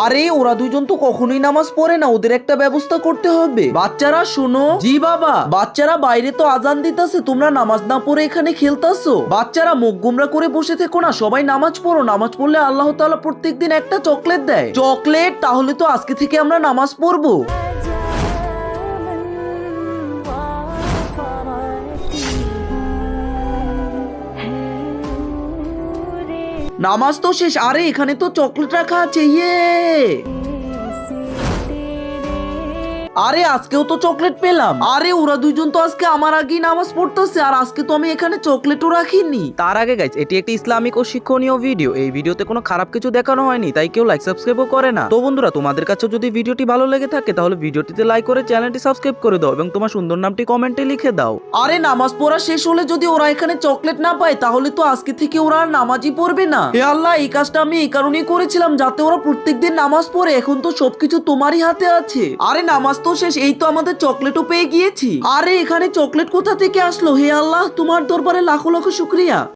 আরে ওরা দুজন তো কখনোই নামাজ পড়ে না, ওদের একটা ব্যবস্থা করতে হবে। বাচ্চারা শোনো। জি বাবা। বাচ্চারা বাইরে তো আজান দিতেছে, তোমরা নামাজ না পড়ে এখানে খেলতাছো। বাচ্চারা মুখ গুমরা করে বসে থেকো না, সবাই নামাজ পড়ো। নামাজ পড়লে আল্লাহ তাআলা প্রত্যেকদিন একটা চকলেট দেয়। চকলেট? তাহলে তো আজকে থেকে আমরা নামাজ পড়বো। নামাজ তো শেষ। আরে এখানে তো চকলেট রাখা আছে। ইয়ে, আরে আজকেও তো চকলেট পেলাম। আরে ওরা দুইজন তো আজকে আমার আগেই নামাজ পড়তেছে, আর আজকে তো আমি এখানে চকলেটও রাখিনি। তার আগে গাইস, এটি একটি ইসলামিক ও শিক্ষণীয় ভিডিও। এই ভিডিওতে কোনো খারাপ কিছু দেখানো হয়নি, তাই কেউ লাইক সাবস্ক্রাইবও করে না। তো বন্ধুরা, তোমাদের কাছে যদি ভিডিওটি ভালো লেগে থাকে তাহলে ভিডিওটিতে লাইক করে চ্যানেলটি সাবস্ক্রাইব করে দাও এবং তোমার সুন্দর নামটি কমেন্টে লিখে দাও। আরে নামাজ পড়া শেষ হলে যদি ওরা এখানে চকলেট না পায় তাহলে তো আজকে থেকে ওরা আর নামাজই পড়বে না। হে আল্লাহ, এই কাজটা আমি এই কারণেই করেছিলাম যাতে ওরা প্রত্যেকদিন নামাজ পড়ে। এখন তো সবকিছু তোমারই হাতে আছে। আরে নামাজ তো শেষ, এই তো আমাদের চকলেটও পেয়ে গিয়েছি। আরে এখানে চকলেট কোথা থেকে আসলো? হে আল্লাহ, তোমার দরবারে লাখো লাখো শুকরিয়া।